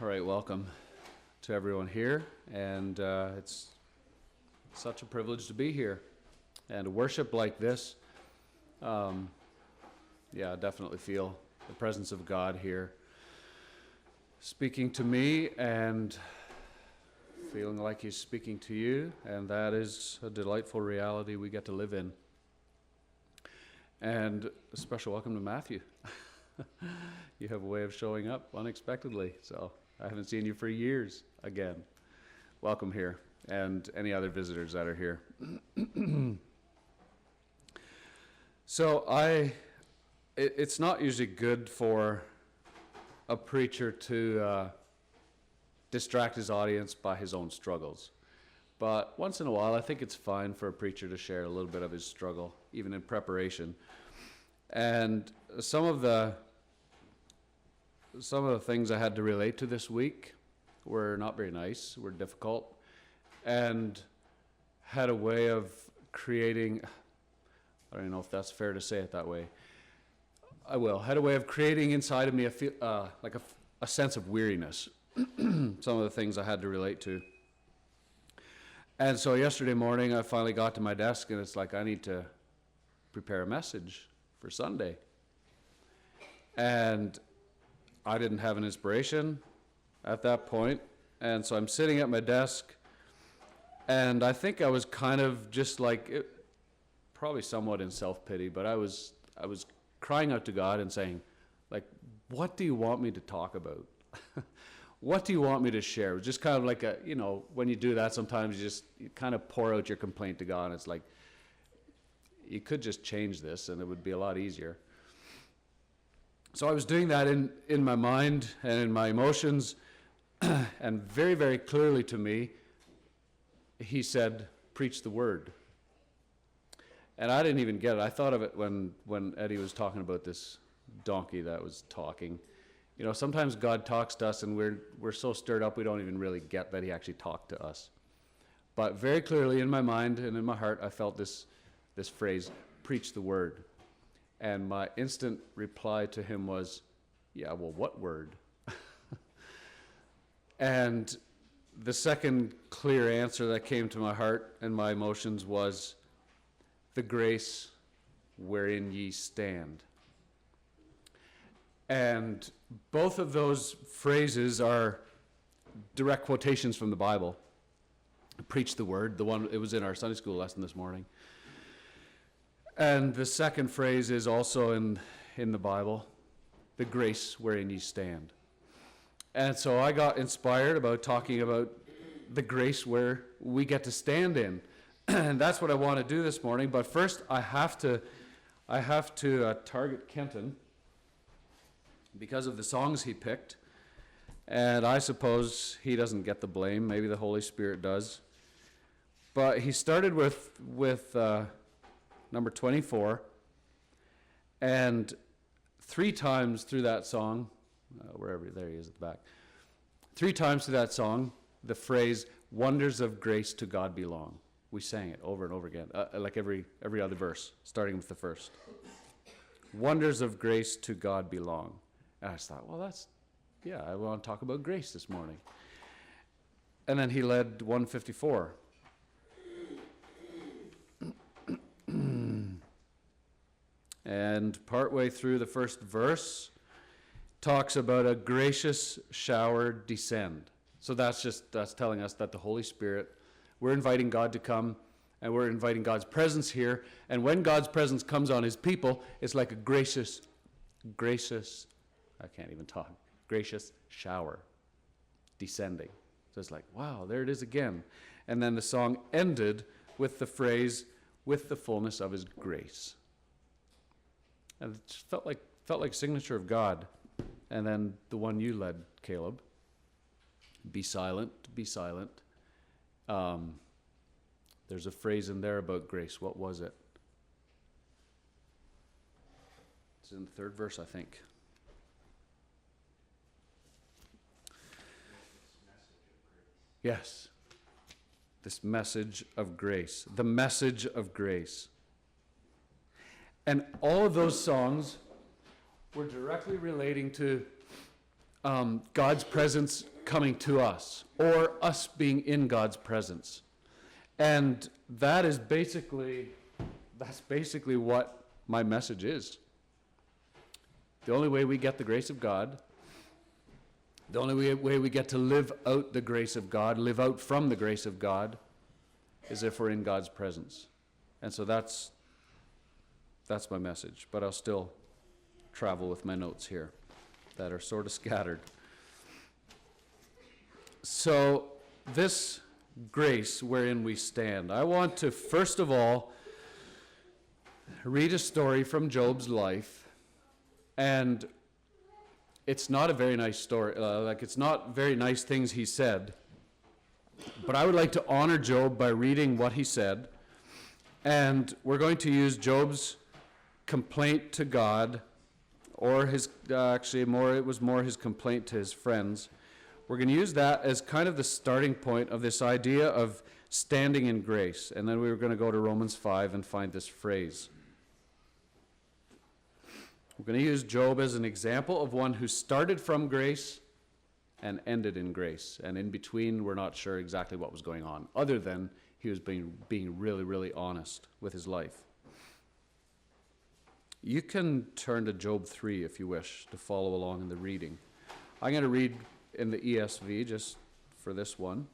All right, welcome to everyone here, and it's such a privilege to be here and to worship like this. I definitely feel the presence of God here speaking to me and feeling like He's speaking to you, and that is a delightful reality we get to live in. And a special welcome to Matthew. You have a way of showing up unexpectedly, so I haven't seen you for years again. Welcome here, and any other visitors that are here. So it's not usually good for a preacher to distract his audience by his own struggles. But once in a while, I think it's fine for a preacher to share a little bit of his struggle, even in preparation. And some of the things I had to relate to this week were not very nice, were difficult, and had a way of creating, I don't even know if that's fair to say it that way. I will. Had a way of creating inside of me a sense of weariness. Some of the things I had to relate to. And so yesterday morning, I finally got to my desk, and it's like, I need to prepare a message for Sunday. And I didn't have an inspiration at that point, and so I'm sitting at my desk, and I think I was kind of just like, probably somewhat in self-pity, but I was crying out to God and saying, like, what do you want me to talk about? What do you want me to share? It was just kind of like when you do that, sometimes you kind of pour out your complaint to God, and it's like, you could just change this, and it would be a lot easier. So I was doing that in my mind and in my emotions, and very, very clearly to me, He said, preach the word. And I didn't even get it. I thought of it when Eddie was talking about this donkey that was talking. You know, sometimes God talks to us, and we're so stirred up we don't even really get that He actually talked to us. But very clearly in my mind and in my heart, I felt this phrase, preach the word. And my instant reply to Him was, yeah, well, what word? And the second clear answer that came to my heart and my emotions was, the grace wherein ye stand. And both of those phrases are direct quotations from the Bible. Preach the word, it was in our Sunday school lesson this morning. And the second phrase is also in the Bible, the grace wherein ye stand. And so I got inspired about talking about the grace where we get to stand in. And that's what I want to do this morning. But first I have to target Kenton because of the songs he picked. And I suppose he doesn't get the blame. Maybe the Holy Spirit does. But he started with number 24, and 3 times through that song, there he is at the back, 3 times through that song, the phrase, wonders of grace to God belong. We sang it over and over again, like every other verse, starting with the first. Wonders of grace to God belong. And I just thought, well, I want to talk about grace this morning. And then he led 154. And partway through the first verse talks about a gracious shower descend. So that's telling us that the Holy Spirit, we're inviting God to come, and we're inviting God's presence here. And when God's presence comes on His people, it's like a gracious, I can't even talk, gracious shower descending. So it's like, wow, there it is again. And then the song ended with the phrase, with the fullness of His grace. And it just felt like signature of God. And then the one you led, Caleb, be silent, be silent. There's a phrase in there about grace. What was it? It's in the 3rd verse, I think. Yes. This message of grace. The message of grace. And all of those songs were directly relating to God's presence coming to us, or us being in God's presence. And that's basically what my message is. The only way we get the grace of God, the only way we get to live out the grace of God, live out from the grace of God, is if we're in God's presence. And so that's my message. But I'll still travel with my notes here that are sort of scattered. So this grace wherein we stand, I want to first of all read a story from Job's life. And it's not a very nice story, it's not very nice things he said. But I would like to honor Job by reading what he said. And we're going to use Job's complaint to God, or his, it was more his complaint to his friends. We're going to use that as kind of the starting point of this idea of standing in grace. And then we were going to go to Romans 5 and find this phrase. We're going to use Job as an example of one who started from grace and ended in grace. And in between, we're not sure exactly what was going on, other than he was being really, really honest with his life. You can turn to Job 3 if you wish to follow along in the reading. I'm going to read in the ESV just for this one.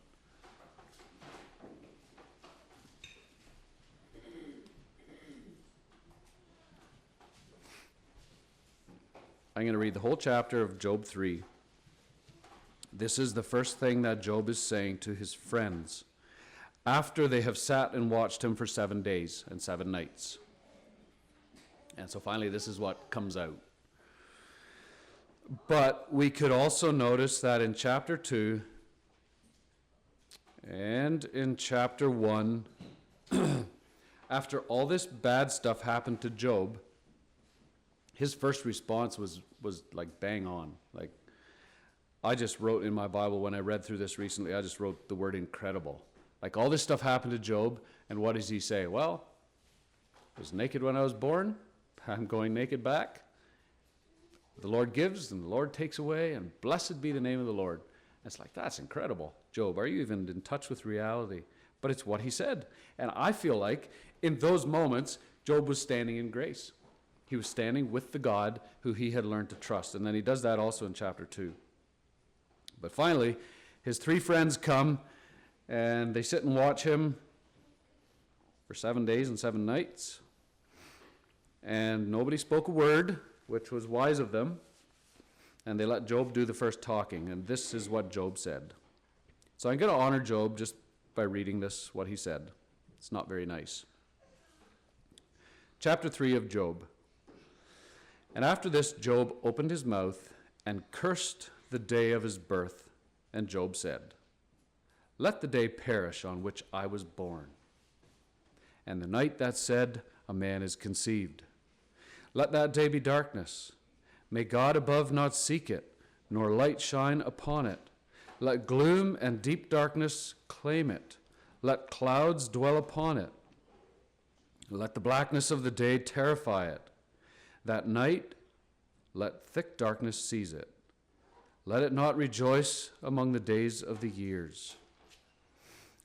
I'm going to read the whole chapter of Job 3. This is the first thing that Job is saying to his friends after they have sat and watched him for 7 days and 7 nights. And so finally, this is what comes out. But we could also notice that in chapter 2 and in chapter 1, after all this bad stuff happened to Job, his first response was like bang on. Like, I just wrote in my Bible when I read through this recently, I just wrote the word incredible. Like, all this stuff happened to Job, and what does he say? Well, I was naked when I was born. I'm going naked back. The Lord gives and the Lord takes away, and blessed be the name of the Lord. And it's like, that's incredible. Job, are you even in touch with reality? But it's what he said. And I feel like in those moments, Job was standing in grace. He was standing with the God who he had learned to trust. And then he does that also in chapter 2. But finally, his 3 friends come, and they sit and watch him for 7 days and 7 nights. And nobody spoke a word, which was wise of them. And they let Job do the first talking. And this is what Job said. So I'm going to honor Job just by reading this, what he said. It's not very nice. Chapter 3 of Job. And after this, Job opened his mouth and cursed the day of his birth. And Job said, let the day perish on which I was born, and the night that said, a man is conceived. Let that day be darkness. May God above not seek it, nor light shine upon it. Let gloom and deep darkness claim it. Let clouds dwell upon it. Let the blackness of the day terrify it. That night, let thick darkness seize it. Let it not rejoice among the days of the years.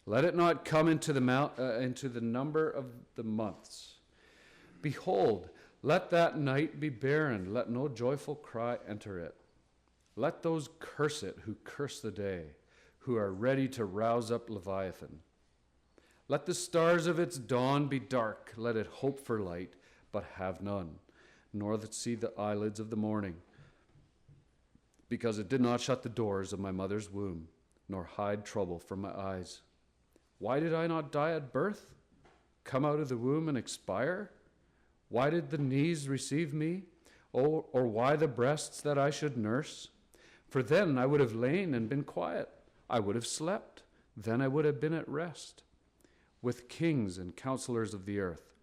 Let it not come into the number of the months. Behold, let that night be barren. Let no joyful cry enter it. Let those curse it who curse the day, who are ready to rouse up Leviathan. Let the stars of its dawn be dark. Let it hope for light, but have none, nor see the eyelids of the morning. Because it did not shut the doors of my mother's womb, nor hide trouble from my eyes. Why did I not die at birth, come out of the womb and expire? Why did the knees receive me? Or why the breasts that I should nurse? For then I would have lain and been quiet. I would have slept. Then I would have been at rest. With kings and counselors of the earth,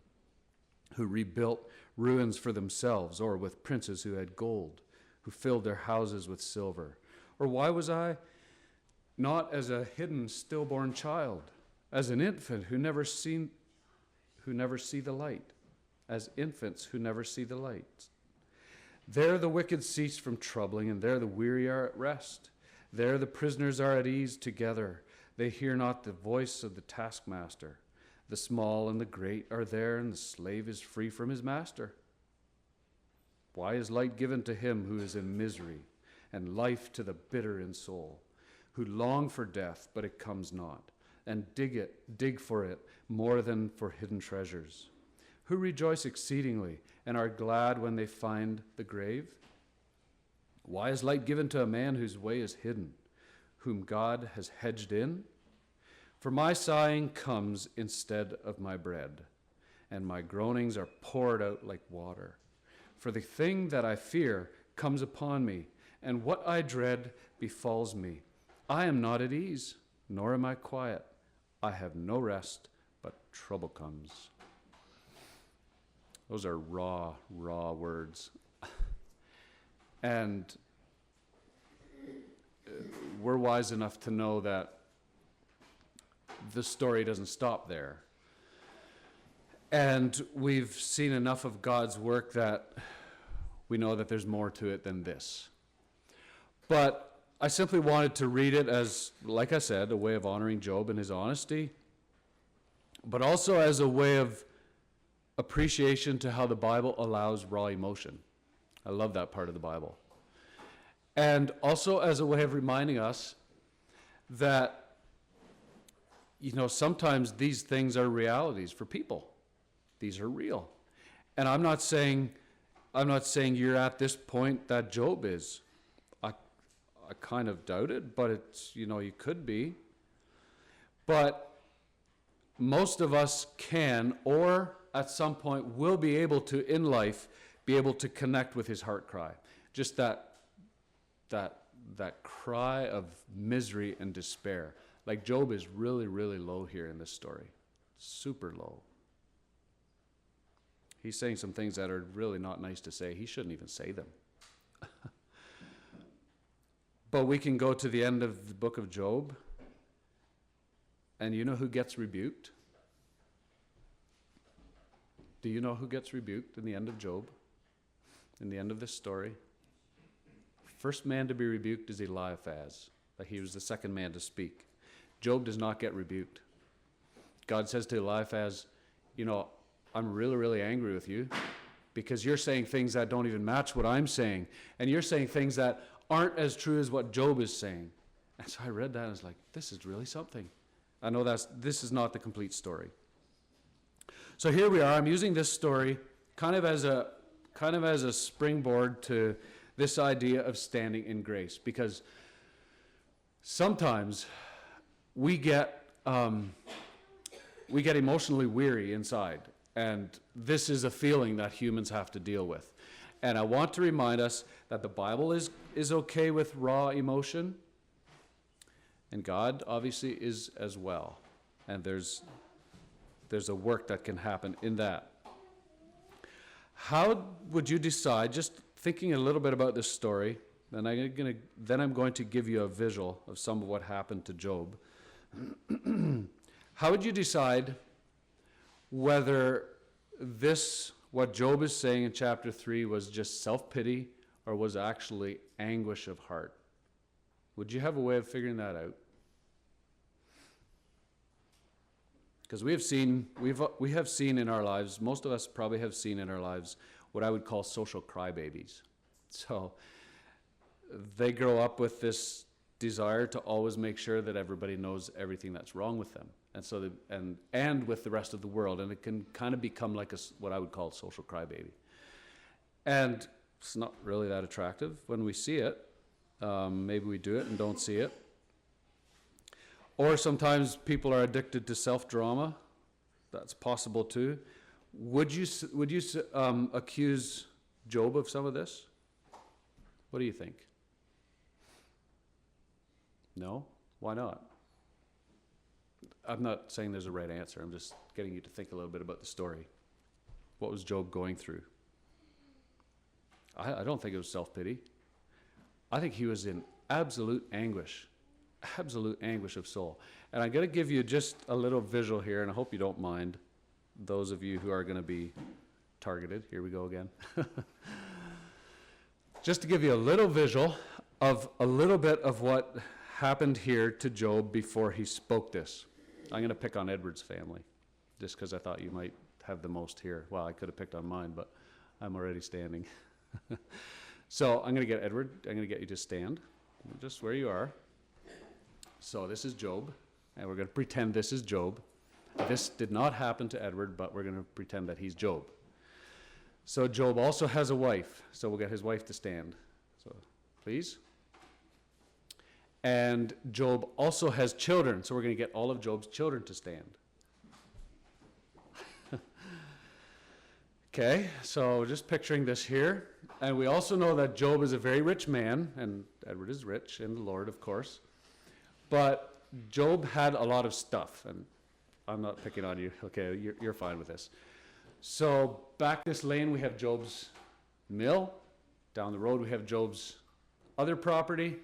who rebuilt ruins for themselves, or with princes who had gold, who filled their houses with silver. Or why was I not as a hidden stillborn child, as an infant who never see the light, as infants who never see the light? There the wicked cease from troubling, and there the weary are at rest. There the prisoners are at ease together. They hear not the voice of the taskmaster. The small and the great are there, and the slave is free from his master. Why is light given to him who is in misery, and life to the bitter in soul, who long for death, but it comes not, and dig for it more than for hidden treasures, who rejoice exceedingly, and are glad when they find the grave? Why is light given to a man whose way is hidden, whom God has hedged in? For my sighing comes instead of my bread, and my groanings are poured out like water. For the thing that I fear comes upon me, and what I dread befalls me. I am not at ease, nor am I quiet. I have no rest, but trouble comes. Those are raw words. And we're wise enough to know that the story doesn't stop there. And we've seen enough of God's work that we know that there's more to it than this. But I simply wanted to read it as, like I said, a way of honoring Job and his honesty, but also as a way of appreciation to how the Bible allows raw emotion. I love that part of the Bible. And also as a way of reminding us that, sometimes these things are realities for people. These are real. And I'm not saying you're at this point that Job is. I kind of doubt it, but it's, you could be. But most of us can, or at some point will be able to, in life, be able to connect with his heart cry. Just that cry of misery and despair. Like Job is really, really low here in this story. Super low. He's saying some things that are really not nice to say. He shouldn't even say them. But we can go to the end of the book of Job, and you know who gets rebuked? Do you know who gets rebuked in the end of Job? In the end of this story? First man to be rebuked is Eliphaz. Like he was the second man to speak. Job does not get rebuked. God says to Eliphaz, I'm really, really angry with you because you're saying things that don't even match what I'm saying. And you're saying things that aren't as true as what Job is saying. And so I read that and I was like, this is really something. I know this is not the complete story. So here we are. I'm using this story kind of as a springboard to this idea of standing in grace, because sometimes we get emotionally weary inside, and this is a feeling that humans have to deal with. And I want to remind us that the Bible is okay with raw emotion, and God obviously is as well. And there's a work that can happen in that. How would you decide, just thinking a little bit about this story, then I'm going to give you a visual of some of what happened to Job. How would you decide whether what Job is saying in chapter 3 was just self-pity or was actually anguish of heart? Would you have a way of figuring that out? Because we have seen in our lives, most of us probably have seen in our lives, what I would call social crybabies. So they grow up with this desire to always make sure that everybody knows everything that's wrong with them, and so and with the rest of the world, and it can kind of become like what I would call a social crybaby. And it's not really that attractive when we see it. Maybe we do it and don't see it. Or sometimes people are addicted to self-drama. That's possible too. Would you accuse Job of some of this? What do you think? No? Why not? I'm not saying there's a right answer. I'm just getting you to think a little bit about the story. What was Job going through? I don't think it was self-pity. I think he was in absolute anguish of soul. And I'm going to give you just a little visual here, and I hope you don't mind, those of you who are going to be targeted. Here we go again. Just to give you a little visual, of a little bit of what happened here to Job before he spoke this. I'm going to pick on Edward's family, just because I thought you might have the most here. Well, I could have picked on mine, but I'm already standing. So I'm going to get Edward, I'm going to get you to stand, just where you are. So this is Job, and we're going to pretend this is Job. This did not happen to Edward, but we're going to pretend that he's Job. So Job also has a wife, so we'll get his wife to stand. So please. And Job also has children, so we're going to get all of Job's children to stand. Okay, so just picturing this here. And we also know that Job is a very rich man, and Edward is rich in the Lord, of course. But Job had a lot of stuff, and I'm not picking on you. Okay, you're fine with this. So back this lane, we have Job's mill. Down the road, we have Job's other property.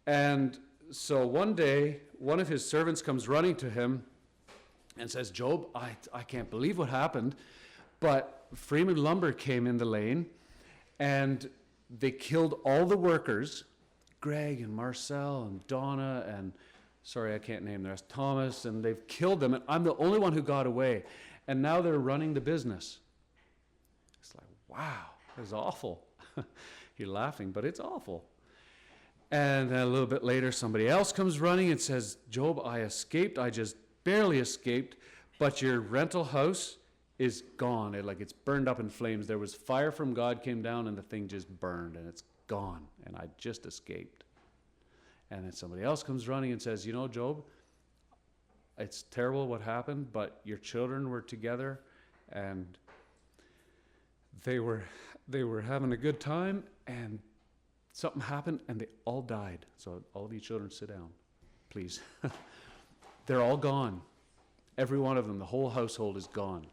And so one day, one of his servants comes running to him and says, Job, I can't believe what happened, but Freeman Lumber came in the lane, and they killed all the workers, Greg and Marcel and Donna and, sorry, I can't name the rest, Thomas, and they've killed them, and I'm the only one who got away, and now they're running the business. It's like, wow, that's awful. You're laughing, but it's awful. And then a little bit later, somebody else comes running and says, Job, I escaped. I just barely escaped, but your rental house is gone. It's burned up in flames. There was fire from God came down, and the thing just burned, and it's gone, and I just escaped. And then somebody else comes running and says, you know, Job, it's terrible what happened, but your children were together, and they were having a good time, and something happened, and they all died. So all of you children, sit down, please. They're all gone. Every one of them, the whole household is gone.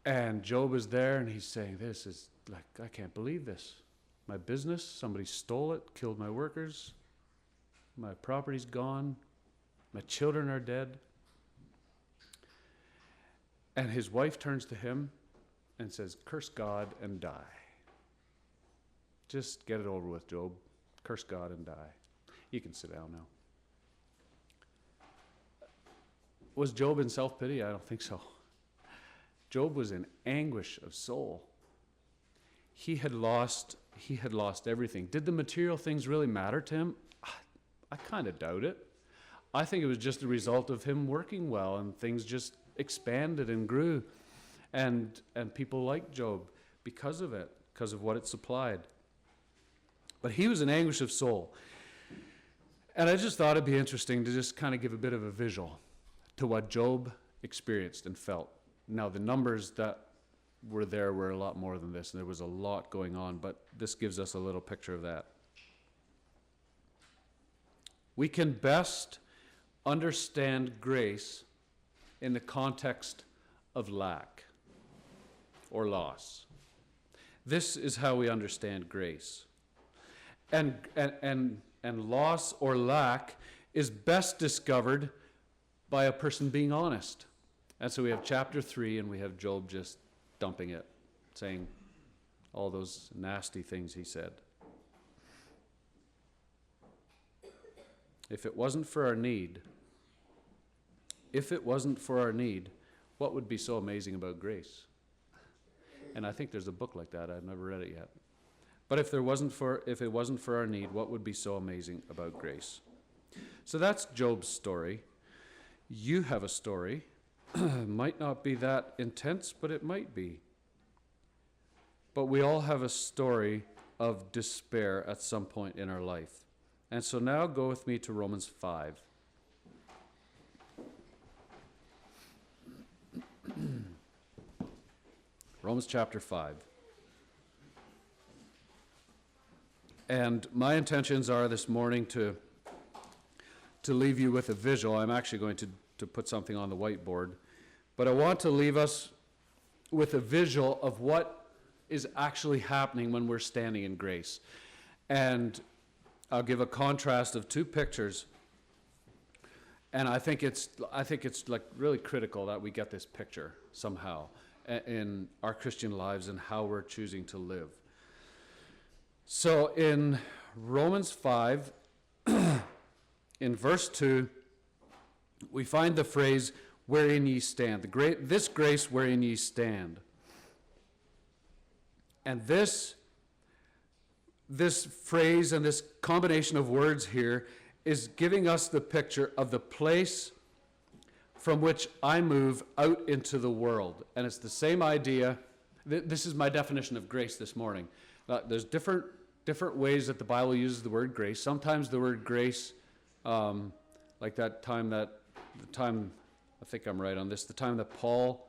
And Job is there, and he's saying, this is like, I can't believe this. My business, somebody stole it, killed my workers. My property's gone. My children are dead. And his wife turns to him and says, curse God and die. Just get it over with, Job. Curse God and die. You can sit down now. Was Job in self-pity? I don't think so. Job was in anguish of soul. He had lost everything. Did the material things really matter to him? I kind of doubt it. I think it was just a result of him working well, and things just expanded and grew. And people liked Job because of it, because of what it supplied. But he was in anguish of soul. And I just thought it'd be interesting to just kind of give a bit of a visual to what Job experienced and felt. Now, the numbers that were there were a lot more than this, and there was a lot going on, but this gives us a little picture of that. We can best understand grace in the context of lack or loss. This is how we understand grace. And loss or lack is best discovered by a person being honest. And so we have chapter 3, and we have Job just dumping it, saying all those nasty things he said. If it wasn't for our need, what would be so amazing about grace? And I think there's a book like that. I've never read it yet. But if it wasn't for our need, what would be so amazing about grace? So that's Job's story. You have a story. Might not be that intense, but it might be. But we all have a story of despair at some point in our life. And so now go with me to Romans 5. Romans chapter 5. And my intentions are this morning to leave you with a visual. I'm actually going to put something on the whiteboard. But I want to leave us with a visual of what is actually happening when we're standing in grace. And I'll give a contrast of two pictures. And I think it's like really critical that we get this picture somehow in our Christian lives and how we're choosing to live. So in Romans 5, in verse 2, we find the phrase, wherein ye stand. This grace wherein ye stand. And this phrase and this combination of words here is giving us the picture of the place from which I move out into the world. And it's the same idea. This is my definition of grace this morning. There's different ways that the Bible uses the word grace. Sometimes the word grace, like the time, I think I'm right on this, the time that Paul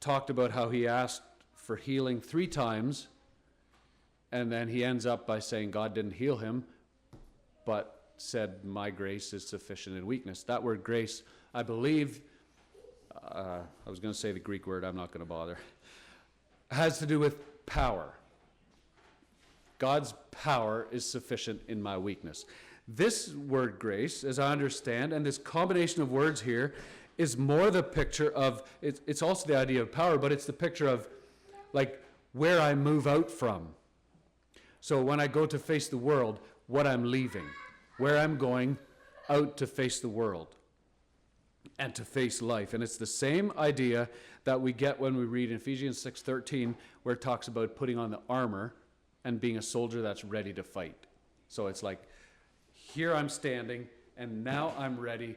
talked about how he asked for healing 3 times, and then he ends up by saying God didn't heal him, but said, my grace is sufficient in weakness. That word grace, I believe, I was going to say the Greek word, I'm not going to bother, has to do with power. God's power is sufficient in my weakness. This word grace, as I understand, and this combination of words here, is more the picture of, it's also the idea of power, but it's the picture of like where I move out from. So when I go to face the world, what I'm leaving, where I'm going out to face the world and to face life. And it's the same idea that we get when we read in Ephesians 6:13, where it talks about putting on the armor and being a soldier that's ready to fight. So it's like, here I'm standing, and now I'm ready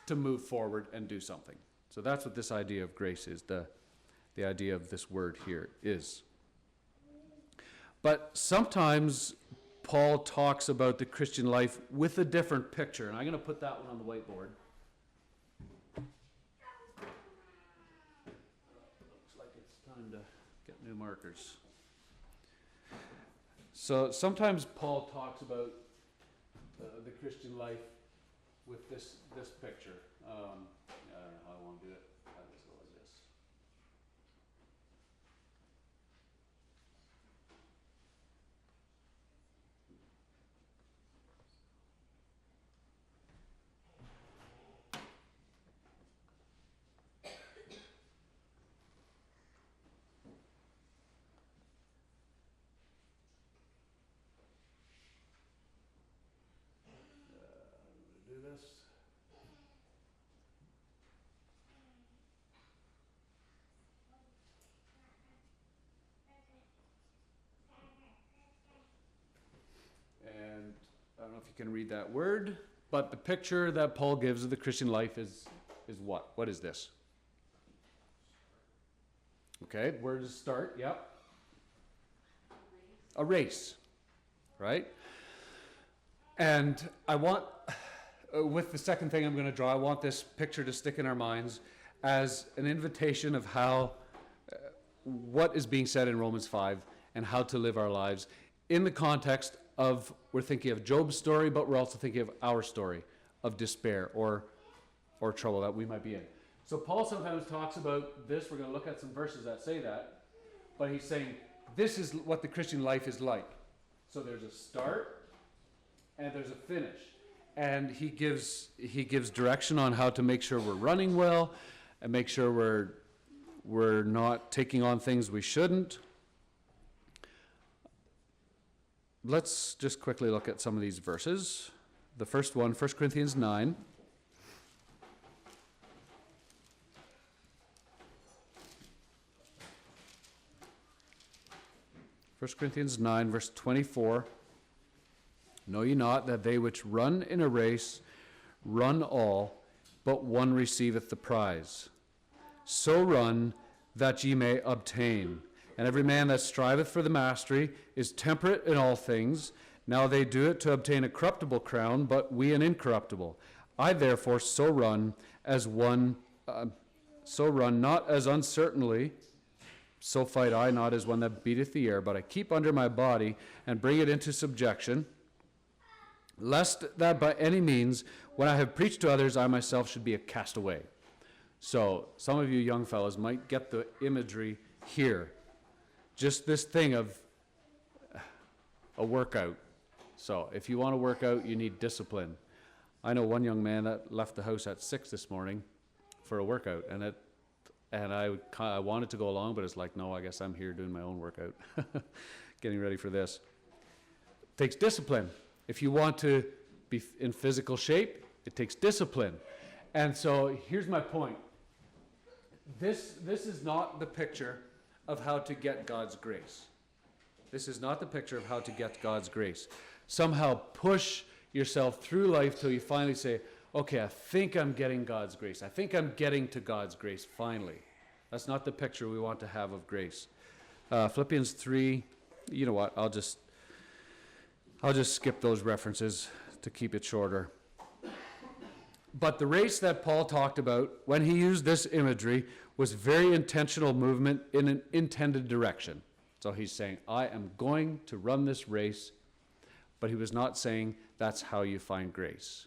to move forward and do something. So that's what this idea of grace is, the idea of this word here is. But sometimes Paul talks about the Christian life with a different picture, and I'm going to put that one on the whiteboard. Looks like it's time to get new markers. So sometimes Paul talks about the Christian life with this picture. I don't know how I want to do it. I just go like this. Do this. And I don't know if you can read that word, but the picture that Paul gives of the Christian life is what? What is this? Okay, where does it start? Yep. A race, right? And I want, with the second thing I'm going to draw, I want this picture to stick in our minds as an invitation of how, what is being said in Romans 5 and how to live our lives in the context of, we're thinking of Job's story, but we're also thinking of our story of despair or trouble that we might be in. So Paul sometimes talks about this. We're going to look at some verses that say that, but he's saying this is what the Christian life is like. So there's a start and there's a finish, and he gives direction on how to make sure we're running well and make sure we're not taking on things we shouldn't. Let's just quickly look at some of these verses. The first one, 1 Corinthians 9. 1 Corinthians 9, verse 24. Know ye not that they which run in a race run all, but one receiveth the prize? So run that ye may obtain. And every man that striveth for the mastery is temperate in all things. Now they do it to obtain a corruptible crown, but we an incorruptible. I therefore so run not as uncertainly, so fight I not as one that beateth the air, but I keep under my body and bring it into subjection, lest that by any means, when I have preached to others, I myself should be a castaway. So some of you young fellows might get the imagery here. Just this thing of a workout. So if you want to work out, you need discipline. I know one young man that left the house at 6 this morning for a workout, and And I wanted to go along, but it's like, no, I guess I'm here doing my own workout, getting ready for this. Takes discipline. If you want to be in physical shape, it takes discipline. And so here's my point. This is not the picture of how to get God's grace. This is not the picture of how to get God's grace. Somehow push yourself through life till you finally say, okay, I think I'm getting God's grace. I think I'm getting to God's grace finally. That's not the picture we want to have of grace. Philippians 3, you know what, I'll just skip those references to keep it shorter. But the race that Paul talked about when he used this imagery was very intentional movement in an intended direction. So he's saying, I am going to run this race, but he was not saying that's how you find grace.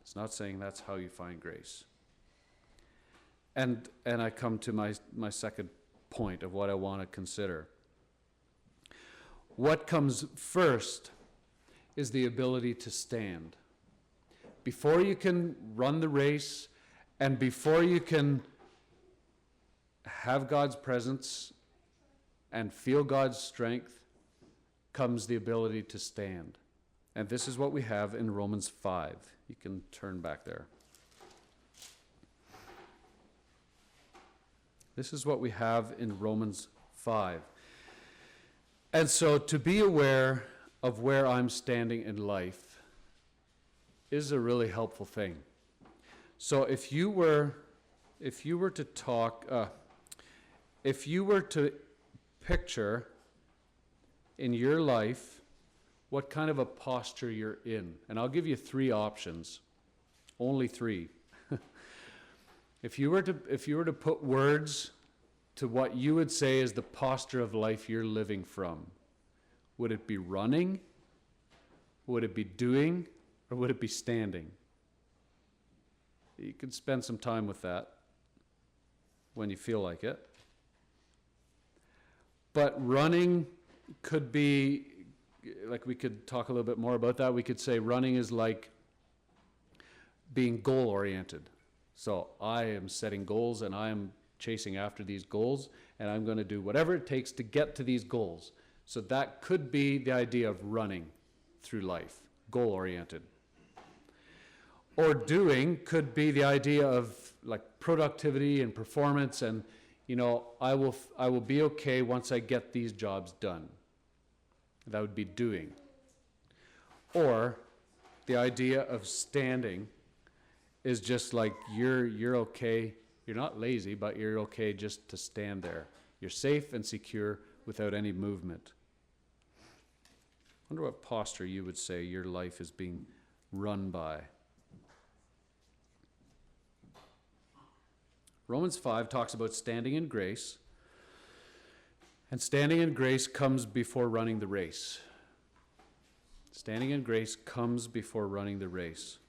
It's not saying that's how you find grace. And I come to my second point of what I want to consider. What comes first is the ability to stand. Before you can run the race and before you can have God's presence and feel God's strength comes the ability to stand. And this is what we have in Romans 5. You can turn back there. This is what we have in Romans 5. And so to be aware of where I'm standing in life is a really helpful thing. So if you were to picture in your life what kind of a posture you're in, and I'll give you 3 options, only 3. If you were to put words to what you would say is the posture of life you're living from, would it be running? Would it be doing? Or would it be standing? You could spend some time with that when you feel like it. But running could be, like we could talk a little bit more about that. We could say running is like being goal-oriented. So I am setting goals and I am chasing after these goals and I'm going to do whatever it takes to get to these goals. So that could be the idea of running through life, goal-oriented. Or doing could be the idea of like productivity and performance and, you know, I will be okay once I get these jobs done. That would be doing. Or the idea of standing is just like you're okay. You're not lazy, but you're okay just to stand there. You're safe and secure without any movement. I wonder what posture you would say your life is being run by. Romans 5 talks about standing in grace, and standing in grace comes before running the race. Standing in grace comes before running the race.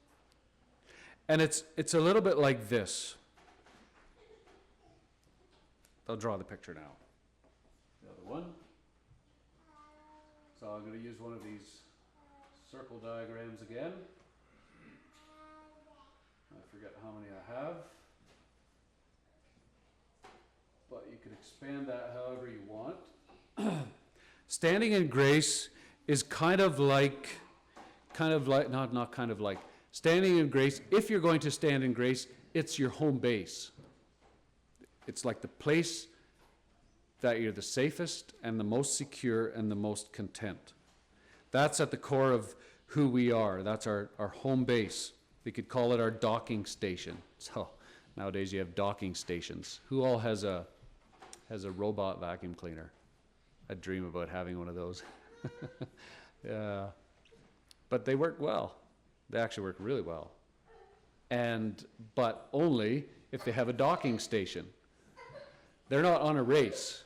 And it's a little bit like this. I'll draw the picture now. The other one. So I'm going to use one of these circle diagrams again. I forget how many I have. But you can expand that however you want. Standing in grace is kind of like, standing in grace, if you're going to stand in grace, it's your home base. It's like the place that you're the safest and the most secure and the most content. That's at the core of who we are. That's our home base. We could call it our docking station. So nowadays you have docking stations. Who all has a robot vacuum cleaner? I dream about having one of those. Yeah. But they work well. They actually work really well. But only if they have a docking station. They're not on a race.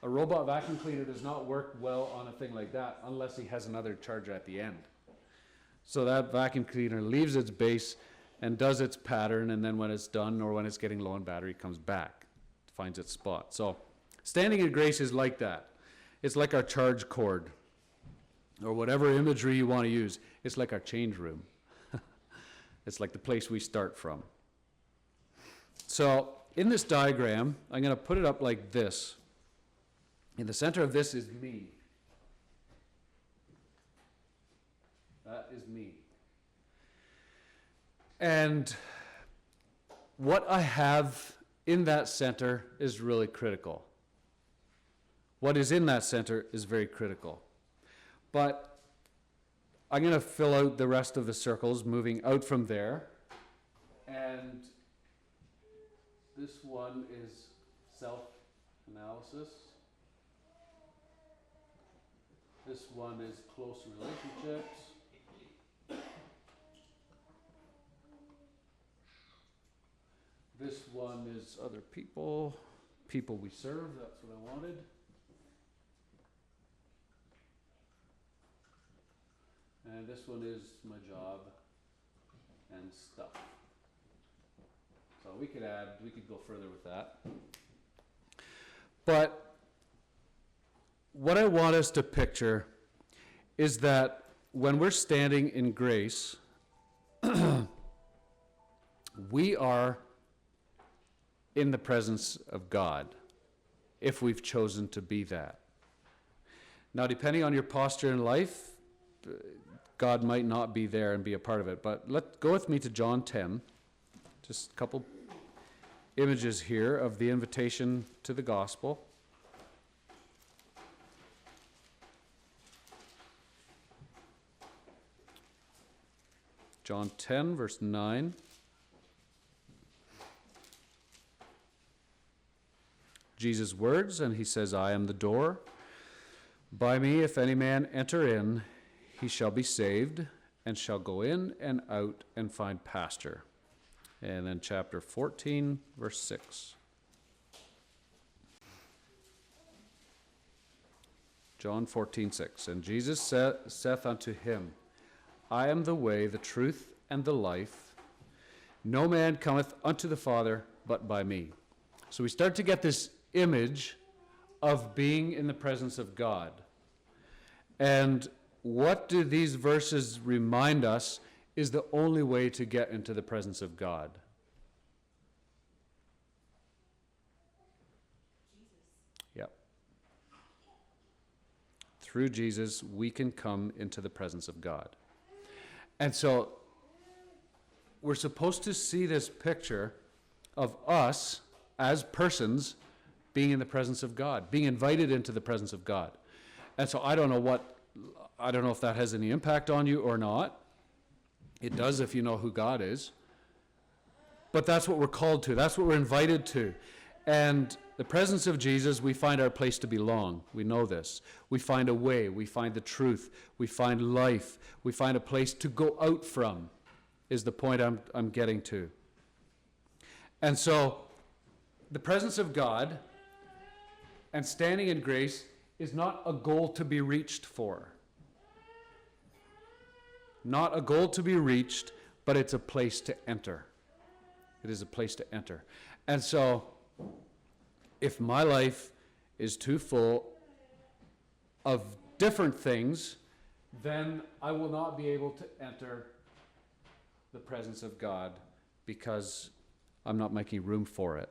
A robot vacuum cleaner does not work well on a thing like that unless he has another charger at the end. So that vacuum cleaner leaves its base and does its pattern, and then when it's done or when it's getting low on battery, it comes back, finds its spot. So standing in grace is like that. It's like our charge cord, or whatever imagery you want to use. It's like our change room. It's like the place we start from. So in this diagram, I'm going to put it up like this. In the center of this is me. That is me. And what I have in that center is really critical. What is in that center is very critical. But I'm going to fill out the rest of the circles, moving out from there. And this one is self-analysis. This one is close relationships. This one is other people, people we serve, that's what I wanted. And this one is my job and stuff. So we could go further with that. But what I want us to picture is that when we're standing in grace, we are in the presence of God, if we've chosen to be that. Now, depending on your posture in life, God might not be there and be a part of it. But go with me to John 10. Just a couple images here of the invitation to the gospel. John 10, verse 9. Jesus' words, and he says, I am the door. By me, if any man enter in, he shall be saved, and shall go in and out and find pasture. And then chapter 14, verse 6. John 14, 6. And Jesus saith unto him, I am the way, the truth, and the life. No man cometh unto the Father but by me. So we start to get this image of being in the presence of God. And what do these verses remind us is the only way to get into the presence of God? Jesus. Yep. Through Jesus, we can come into the presence of God. And so we're supposed to see this picture of us as persons being in the presence of God, being invited into the presence of God. And so I don't know if that has any impact on you or not. It does if you know who God is. But that's what we're called to. That's what we're invited to. And the presence of Jesus, we find our place to belong. We know this. We find a way. We find the truth. We find life. We find a place to go out from, is the point I'm getting to. And so the presence of God and standing in grace is not a goal to be reached for. Not a goal to be reached, but it's a place to enter. It is a place to enter. And so, if my life is too full of different things, then I will not be able to enter the presence of God because I'm not making room for it.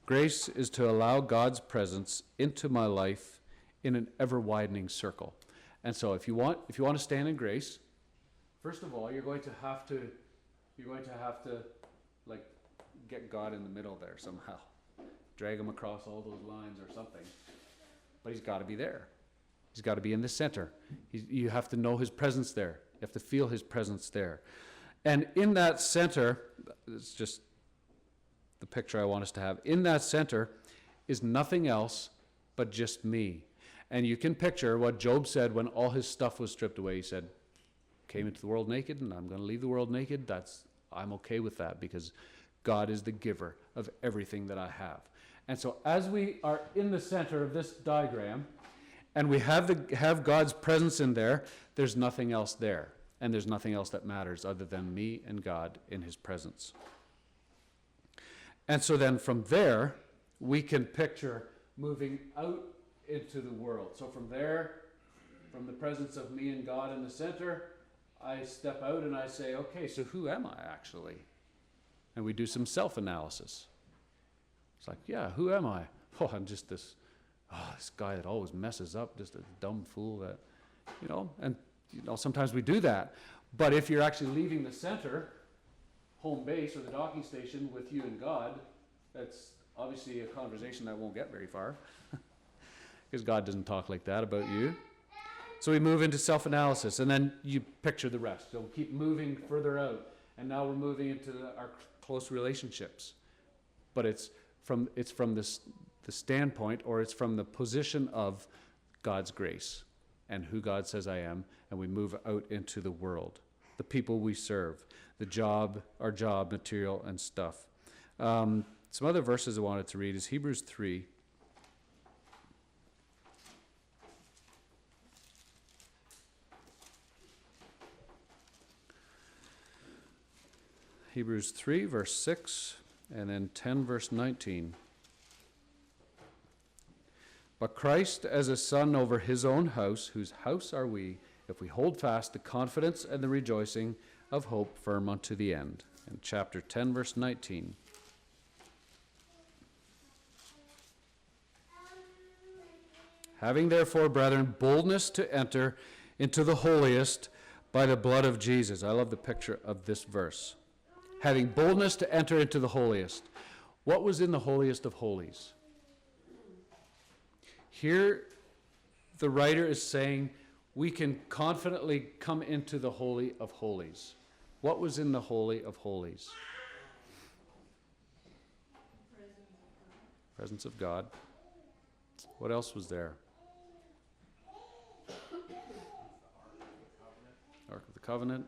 Grace is to allow God's presence into my life in an ever-widening circle. And so if you want to stand in grace, first of all, you're going to have to like get God in the middle there somehow. Drag him across all those lines or something. But he's got to be there. He's got to be in the center. You have to know his presence there. You have to feel his presence there. And in that center, it's just the picture I want us to have. In that center is nothing else but just me. And you can picture what Job said when all his stuff was stripped away. He said, came into the world naked, and I'm going to leave the world naked. I'm okay with that because God is the giver of everything that I have. And so as we are in the center of this diagram, and we have God's presence in there, there's nothing else there. And there's nothing else that matters other than me and God in his presence. And so then from there, we can picture moving out into the world. So from there, from the presence of me and God in the center, I step out and I say, okay, so who am I actually? and we do some self-analysis. It's like, yeah, who am I? Oh, I'm just this guy that always messes up, just a dumb fool that, and sometimes we do that. But if you're actually leaving the center, home base or the docking station with you and God, that's obviously a conversation that won't get very far because God doesn't talk like that about you. So we move into self-analysis, and then you picture the rest. So we keep moving further out, and now we're moving into our close relationships. But it's from the standpoint, or it's from the position of God's grace and who God says I am, and we move out into the world, the people we serve, the job, our job, material, and stuff. Some other verses I wanted to read is Hebrews 3. Hebrews 3, verse 6, and then 10, verse 19. But Christ as a son over his own house, whose house are we, if we hold fast the confidence and the rejoicing of hope firm unto the end. In chapter 10, verse 19. Having therefore, brethren, boldness to enter into the holiest by the blood of Jesus. I love the picture of this verse. Having boldness to enter into the holiest. What was in the holiest of holies? Here, the writer is saying we can confidently come into the Holy of Holies. What was in the Holy of Holies? Presence of God. What else was there? Ark of the Covenant.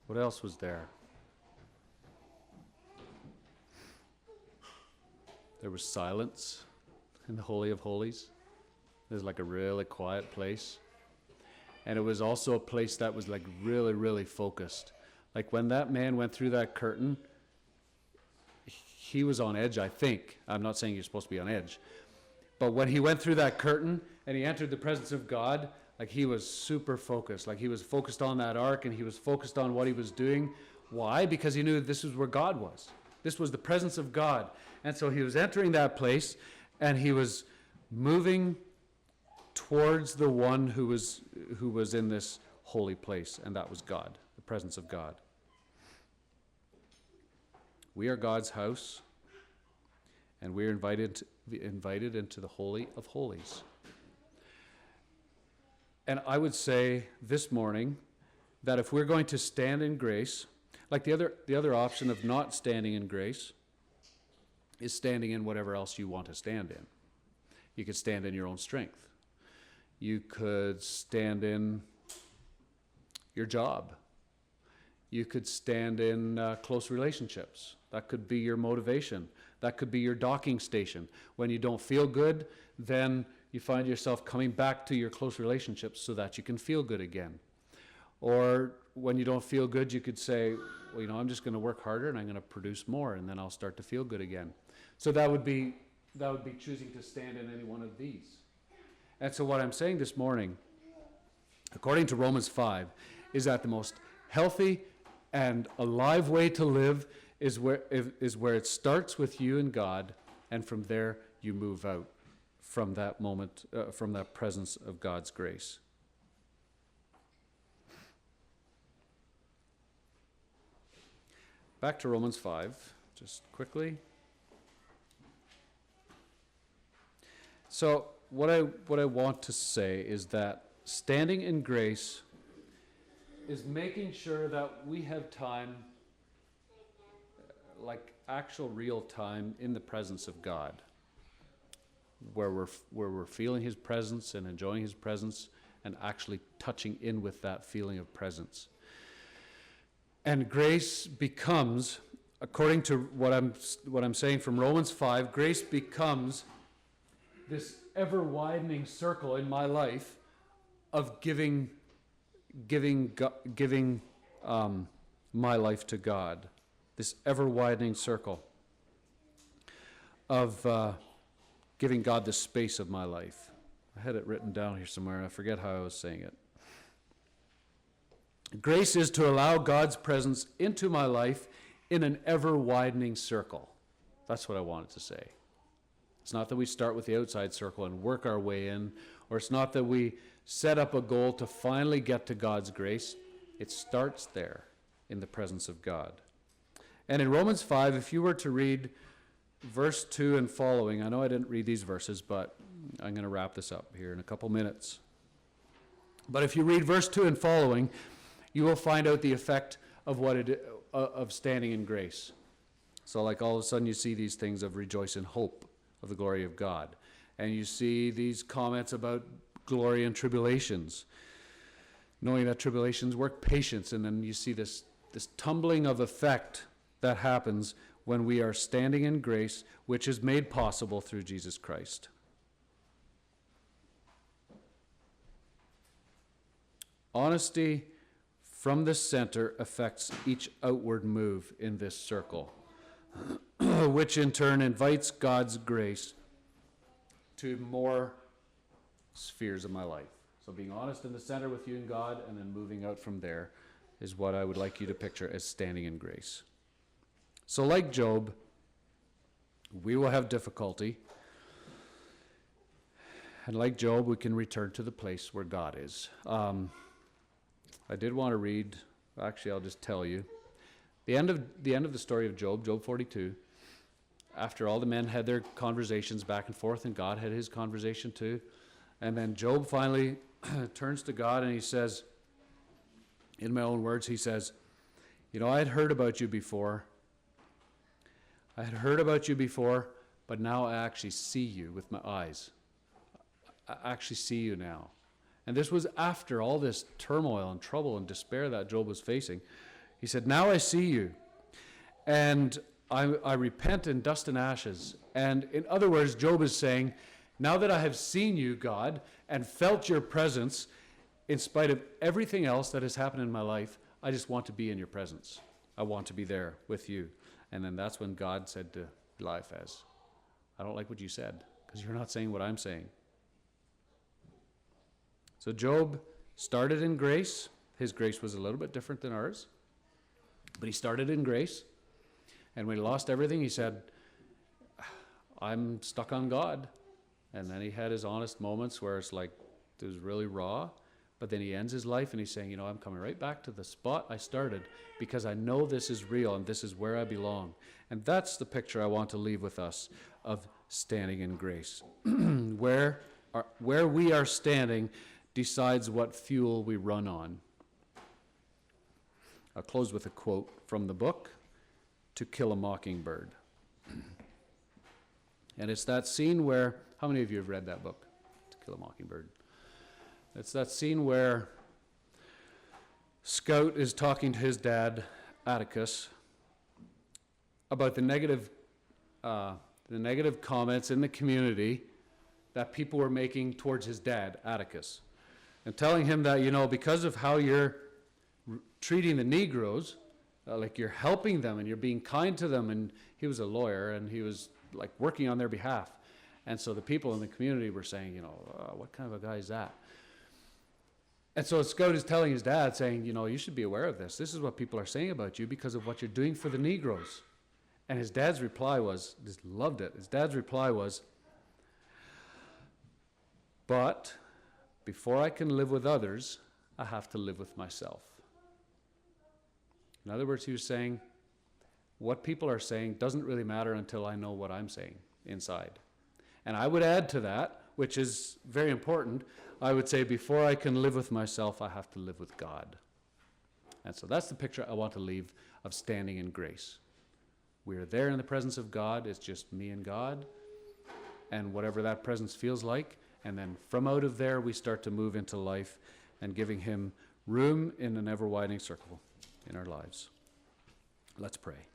What else was there? There was silence in the Holy of Holies. There's like a really quiet place. And it was also a place that was like really, really focused. Like when that man went through that curtain, he was on edge, I think. I'm not saying you're supposed to be on edge. But when he went through that curtain and he entered the presence of God, like he was super focused. Like he was focused on that ark and he was focused on what he was doing. Why? Because he knew this was where God was. This was the presence of God. And so he was entering that place and he was moving towards the one who was in this holy place, and that was God, the presence of God. We are God's house, and we are invited into the Holy of Holies. And I would say this morning that if we're going to stand in grace, like the other option of not standing in grace is standing in whatever else you want to stand in. You could stand in your own strength. You could stand in your job. You could stand in close relationships. That could be your motivation. That could be your docking station. When you don't feel good, then you find yourself coming back to your close relationships so that you can feel good again. Or when you don't feel good, you could say, well, I'm just going to work harder and I'm going to produce more, and then I'll start to feel good again. So that would be choosing to stand in any one of these. And so what I'm saying this morning, according to Romans 5, is that the most healthy and alive way to live is where it starts with you and God, and from there you move out from that moment, from that presence of God's grace. Back to Romans 5, just quickly. So what I want to say is that standing in grace is making sure that we have time, like actual real time in the presence of God, where we're feeling his presence and enjoying his presence and actually touching in with that feeling of presence. And grace becomes, according to what I'm saying from Romans 5, grace becomes this ever widening circle in my life of giving my life to God. This ever widening circle of giving God the space of my life. I had it written down here somewhere. I forget how I was saying it. Grace is to allow God's presence into my life in an ever-widening circle. That's what I wanted to say. It's not that we start with the outside circle and work our way in, or it's not that we set up a goal to finally get to God's grace. It starts there in the presence of God. And in Romans 5, if you were to read verse 2 and following, I know I didn't read these verses, but I'm going to wrap this up here in a couple minutes. But if you read verse 2 and following, you will find out the effect of of standing in grace. So like all of a sudden you see these things of rejoice in hope of the glory of God. And you see these comments about glory and tribulations, knowing that tribulations work patience. And then you see this tumbling of effect that happens when we are standing in grace, which is made possible through Jesus Christ. Honesty from the center affects each outward move in this circle, which in turn invites God's grace to more spheres of my life. So being honest in the center with you and God, and then moving out from there, is what I would like you to picture as standing in grace. So like Job, we will have difficulty. And like Job, we can return to the place where God is. I did want to read, actually I'll just tell you, the end of the story of Job, Job 42, after all the men had their conversations back and forth, and God had his conversation too, and then Job finally turns to God and he says, in my own words, he says, I had heard about you before. I had heard about you before, but now I actually see you with my eyes. I actually see you now. And this was after all this turmoil and trouble and despair that Job was facing. He said, now I see you, and I repent in dust and ashes. And in other words, Job is saying, now that I have seen you, God, and felt your presence, in spite of everything else that has happened in my life, I just want to be in your presence. I want to be there with you. And then that's when God said to Eliphaz, I don't like what you said, because you're not saying what I'm saying. So Job started in grace. His grace was a little bit different than ours, but he started in grace. And when he lost everything, he said, I'm stuck on God. And then he had his honest moments where it's like, it was really raw. But then he ends his life and he's saying, I'm coming right back to the spot I started because I know this is real and this is where I belong. And that's the picture I want to leave with us of standing in grace. Where we are standing decides what fuel we run on. I'll close with a quote from the book, To Kill a Mockingbird. And it's that scene where, how many of you have read that book, To Kill a Mockingbird? It's that scene where Scout is talking to his dad, Atticus, about the negative comments in the community that people were making towards his dad, Atticus, and telling him that, because of how you're treating the Negroes, like you're helping them and you're being kind to them, and he was a lawyer and he was like working on their behalf. And so the people in the community were saying, what kind of a guy is that? And so Scout is telling his dad, saying, you should be aware of this. This is what people are saying about you because of what you're doing for the Negroes. And his dad's reply was, just loved it. His dad's reply was, but before I can live with others, I have to live with myself. In other words, he was saying, what people are saying doesn't really matter until I know what I'm saying inside. And I would add to that, which is very important, I would say before I can live with myself, I have to live with God. And so that's the picture I want to leave of standing in grace. We are there in the presence of God. It's just me and God, and whatever that presence feels like. And then from out of there, we start to move into life and giving him room in an ever-widening circle in our lives. Let's pray.